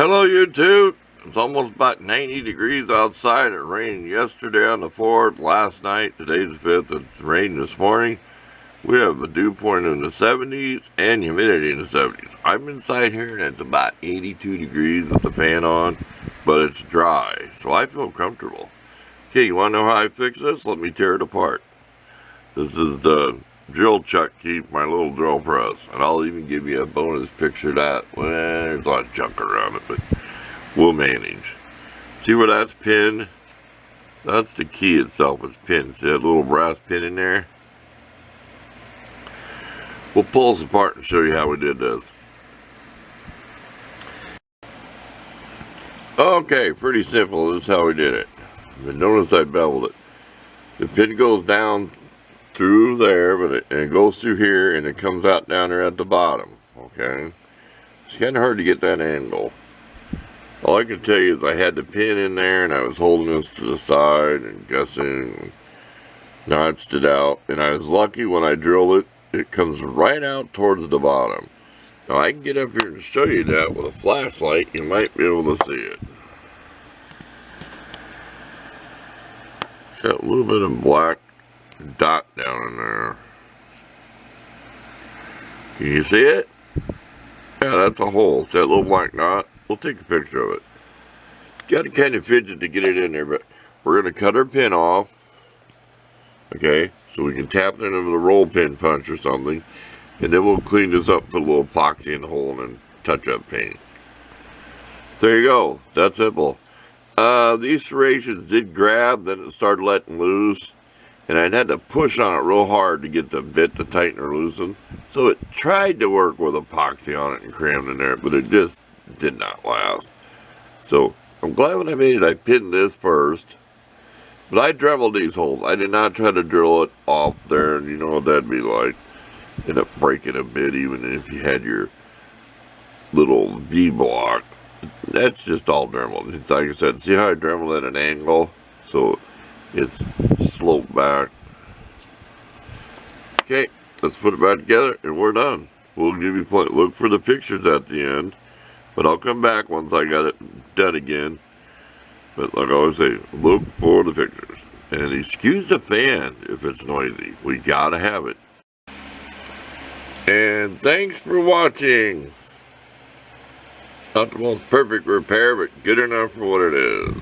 Hello YouTube. It's almost about 90 degrees outside. It rained yesterday on the 4th, last night, today's the 5th. It's rained this morning. We have a dew point in the 70s and humidity in the 70s. I'm inside here and it's about 82 degrees with the fan on, but it's dry, so I feel comfortable. Okay, you want to know how I fix this? Let me tear it apart. This is the drill chuck key for my little drill press, and I'll even give you a bonus picture of that. Well, there's a lot of junk around it, but we'll manage. See where that's pinned? That's the key itself. It's pinned. See that little brass pin in there? We'll pull this apart and show you how we did this. Okay, pretty simple. This is how we did it. But notice I beveled it. The pin goes down through there, but it goes through here and it comes out down there at the bottom. Okay? It's kind of hard to get that angle. All I can tell you is I had the pin in there and I was holding this to the side and guessing and notched it out. And I was lucky when I drilled it, it comes right out towards the bottom. Now I can get up here and show you that with a flashlight. You might be able to see it. Got a little bit of black dot down in there. Can you see it? Yeah, that's a hole. See that little black dot? We'll take a picture of it. Got to kind of fidget to get it in there, but we're going to cut our pin off. Okay, so we can tap it into the roll pin punch or something. And then we'll clean this up, put a little epoxy in the hole, and then touch-up paint. So there you go. That's simple. These serrations did grab, then it started letting loose. And I'd had to push on it real hard to get the bit to tighten or loosen. So it tried to work with epoxy on it and crammed in there, but it just did not last. So I'm glad when I made it, I pinned this first. But I Dremeled these holes. I did not try to drill it off there, and you know what that'd be like. End up breaking a bit even if you had your little V-block. That's just all Dremeled. It's like I said, see how I Dremeled at an angle? So it's sloped back. Okay, let's put it back together and we're done. We'll give you plenty. Look for the pictures at the end, but I'll come back once I got it done again. But like I always say, look for the pictures. And excuse the fan if it's noisy. We gotta have it. And thanks for watching. Not the most perfect repair, but good enough for what it is.